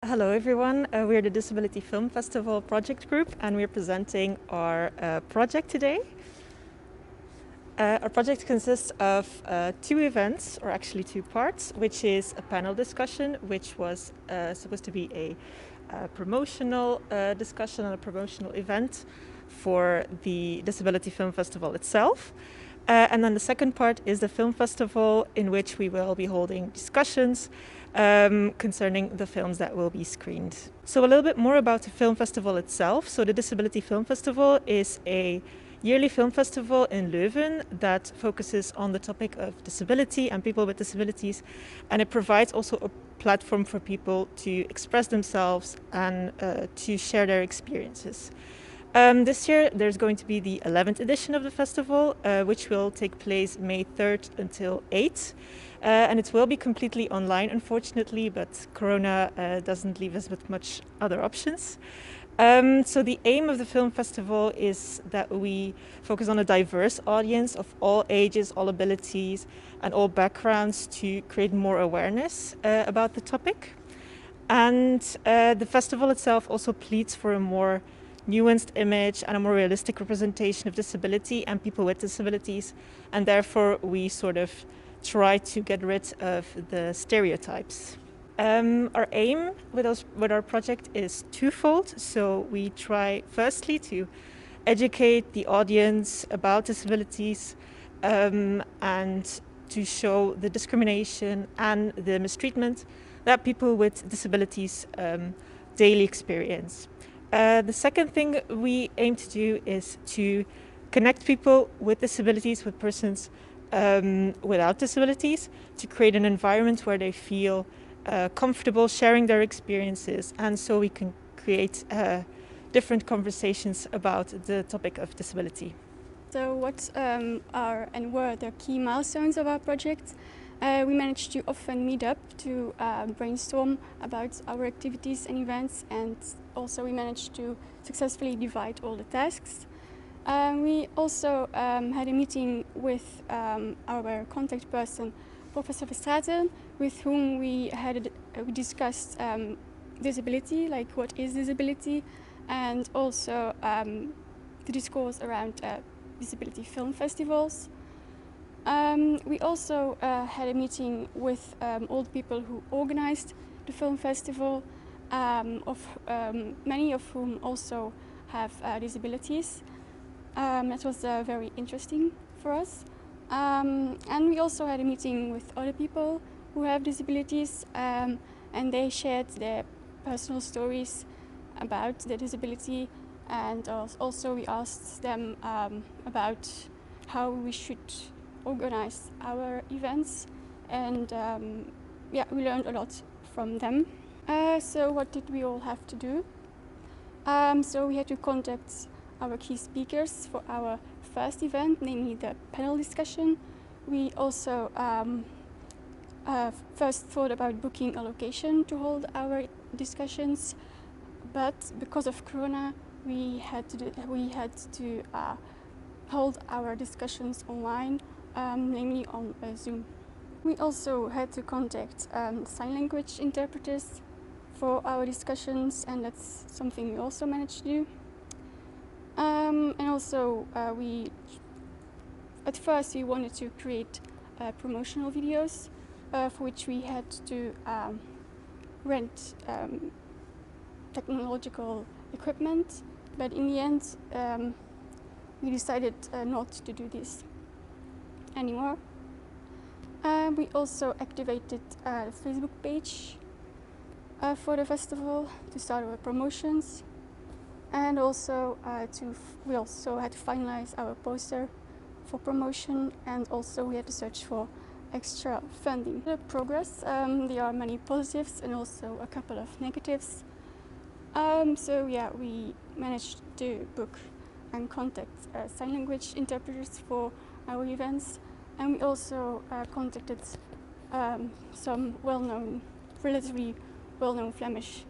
Hello everyone, we're the Disability Film Festival project group and we're presenting our project today. Our project consists of two events, or actually two parts, which is a panel discussion, which was supposed to be a promotional discussion and a promotional event for the Disability Film Festival itself. And then the second part is the film festival, in which we will be holding discussions concerning the films that will be screened. So a little bit more about the film festival itself. So the Disability Film Festival is a yearly film festival in Leuven that focuses on the topic of disability and people with disabilities, and it provides also a platform for people to express themselves and to share their experiences. This year there's going to be the 11th edition of the festival, which will take place May 3rd until 8th. And it will be completely online, unfortunately, but Corona doesn't leave us with much other options. So the aim of the film festival is that we focus on a diverse audience of all ages, all abilities, and all backgrounds to create more awareness about the topic. And the festival itself also pleads for a more nuanced image and a more realistic representation of disability and people with disabilities, and therefore we sort of try to get rid of the stereotypes. Our aim with our project is twofold. So we try firstly to educate the audience about disabilities and to show the discrimination and the mistreatment that people with disabilities daily experience. The second thing we aim to do is to connect people with disabilities with persons without disabilities, to create an environment where they feel comfortable sharing their experiences, and so we can create different conversations about the topic of disability. So what are and were the key milestones of our project? We managed to often meet up to brainstorm about our activities and events, and also we managed to successfully divide all the tasks. We also had a meeting with our contact person, Professor Verstraeten, with whom we discussed disability, like what is disability, and also the discourse around disability film festivals. We also had a meeting with all the people who organized the film festival, many of whom also have disabilities. That was very interesting for us. And we also had a meeting with other people who have disabilities, and they shared their personal stories about their disability, and also we asked them about how we should organize our events, and yeah, we learned a lot from them. So what did we all have to do? So we had to contact our key speakers for our first event, namely the panel discussion. We also first thought about booking a location to hold our discussions, but because of Corona, we had to hold our discussions online, namely on Zoom. We also had to contact sign language interpreters for our discussions, and that's something we also managed to do. And also, at first we wanted to create promotional videos, for which we had to rent technological equipment, but in the end we decided not to do this anymore. We also activated a Facebook page for the festival to start our promotions, and also we also had to finalize our poster for promotion, and also we had to search for extra funding. The progress, there are many positives and also a couple of negatives. So yeah, we managed to book and contact sign language interpreters for our events, and we also contacted some relatively well-known Flemish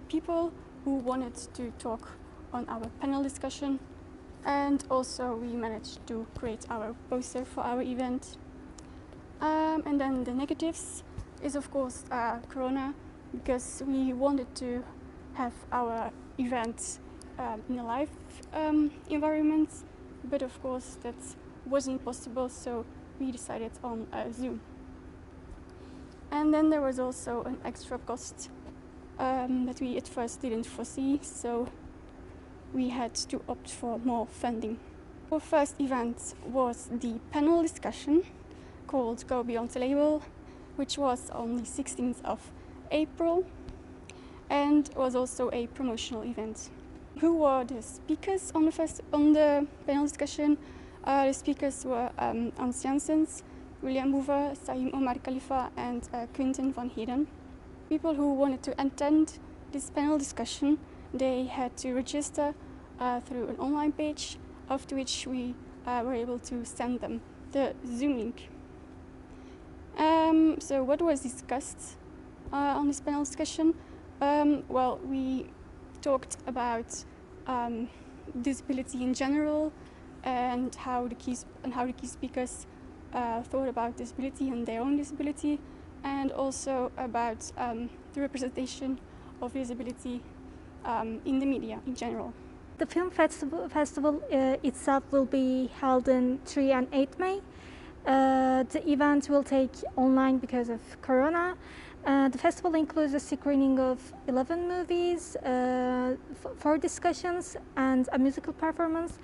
people who wanted to talk on our panel discussion, and also we managed to create our poster for our event. And then the negatives is of course Corona. because we wanted to have our event in a live environment, but of course that wasn't possible, so we decided on Zoom. And then there was also an extra cost that we at first didn't foresee, so we had to opt for more funding. Our first event was the panel discussion called Go Beyond the Label, which was on the 16th of April and was also a promotional event. Who were the speakers on the panel discussion? The speakers were Ans Janssens, William Hoover, Saim Omar Khalifa, and Quentin van Heerden. People who wanted to attend this panel discussion, they had to register through an online page, after which we were able to send them the Zoom link. So what was discussed on this panel discussion? Well, we talked about disability in general and how the key speakers thought about disability and their own disability, and also about the representation of disability in the media in general. The film festival itself will be held in 3 and 8 May. The event will take online because of Corona. The festival includes a screening of 11 movies, 4 discussions, and a musical performance.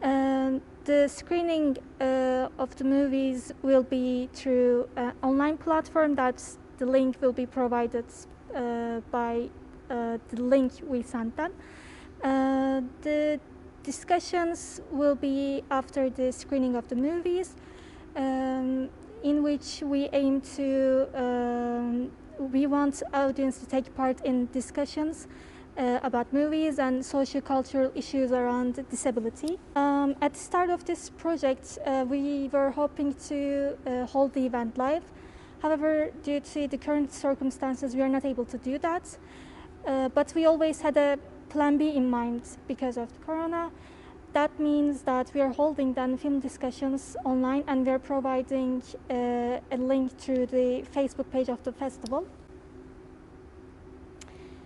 The screening of the movies will be through an online platform. That's the link will be provided by the link we sent them. The discussions will be after the screening of the movies, in which we aim to we want audience to take part in discussions about movies and socio-cultural issues around disability. At the start of this project, we were hoping to hold the event live. However, due to the current circumstances, we are not able to do that. But we always had a plan B in mind because of the Corona. That means that we are holding then film discussions online, and we are providing a link through the Facebook page of the festival.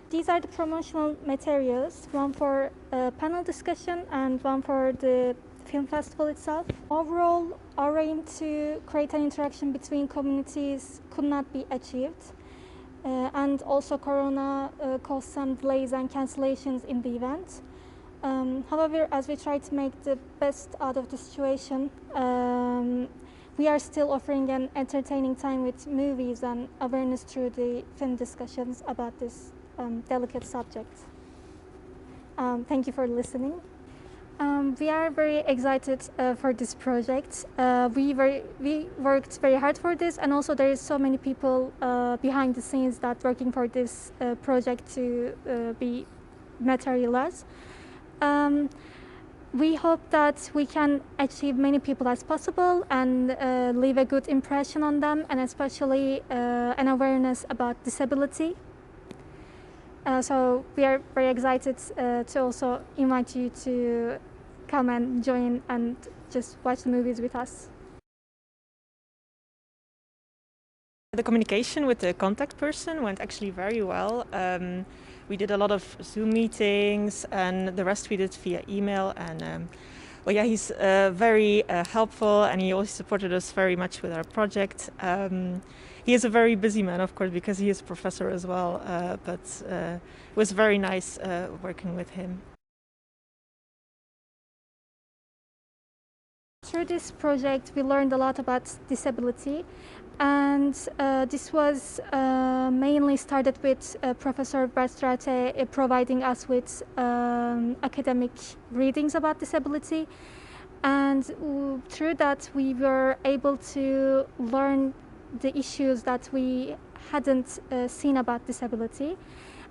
These are the promotional materials, one for a panel discussion and one for the film festival itself. Overall, our aim to create an interaction between communities could not be achieved. And also Corona caused some delays and cancellations in the event. However, as we try to make the best out of the situation, we are still offering an entertaining time with movies and awareness through the film discussions about this delicate subject. Thank you for listening. We are very excited for this project. We worked very hard for this, and also there is so many people behind the scenes that working for this project to be materialized. We hope that we can achieve many people as possible and leave a good impression on them, and especially an awareness about disability. So we are very excited to also invite you to come and join and just watch the movies with us. The communication with the contact person went actually very well. We did a lot of Zoom meetings, and the rest we did via email. And well, yeah, he's very helpful, and he also supported us very much with our project. He is a very busy man, of course, because he is a professor as well, but it was very nice working with him. Through this project, we learned a lot about disability, and this was mainly started with Professor Berstrate providing us with academic readings about disability, and through that we were able to learn the issues that we hadn't seen about disability.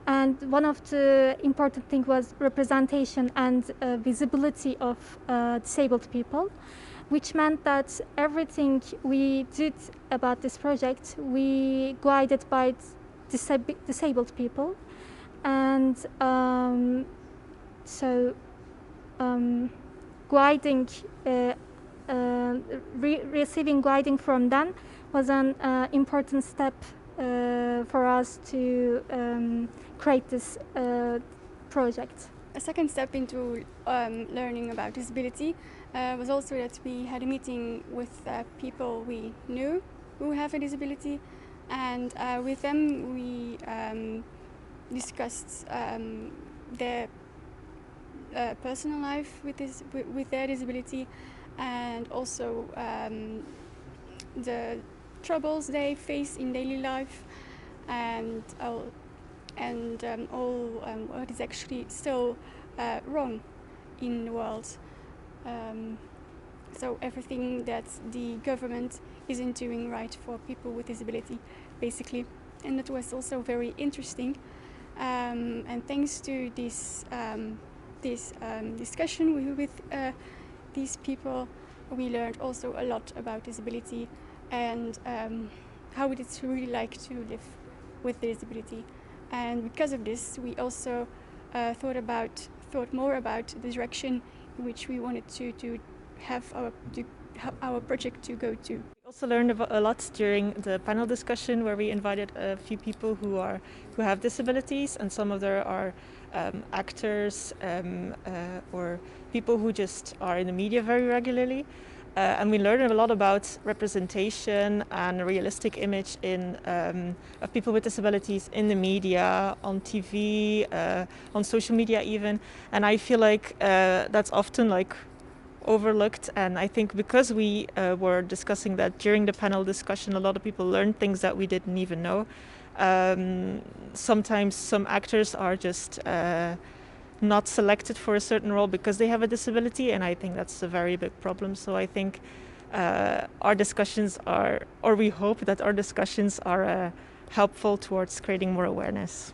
And one of the important things was representation and visibility of disabled people, which meant that everything we did about this project, we guided by disabled people. And guiding, receiving guiding from them was an important step for us to create this project. A second step into learning about disability was also that we had a meeting with people we knew who have a disability, and with them we discussed their personal life with their disability, and also the troubles they face in daily life, and all what is actually still wrong in the world. So everything that the government isn't doing right for people with disability, basically. And that was also very interesting. And thanks to this discussion with these people, we learned also a lot about disability and how it's really like to live with disability. And because of this, we also thought more about the direction in which we wanted to have our project to go to. We also learned a lot during the panel discussion, where we invited a few people who have disabilities, and some of them are actors or people who just are in the media very regularly. And we learned a lot about representation and a realistic image of people with disabilities in the media, on TV, on social media even. And I feel like that's often overlooked, and I think because we were discussing that during the panel discussion, a lot of people learned things that we didn't even know. Sometimes some actors are just not selected for a certain role because they have a disability, and I think that's a very big problem. So I think our discussions we hope that our discussions are helpful towards creating more awareness.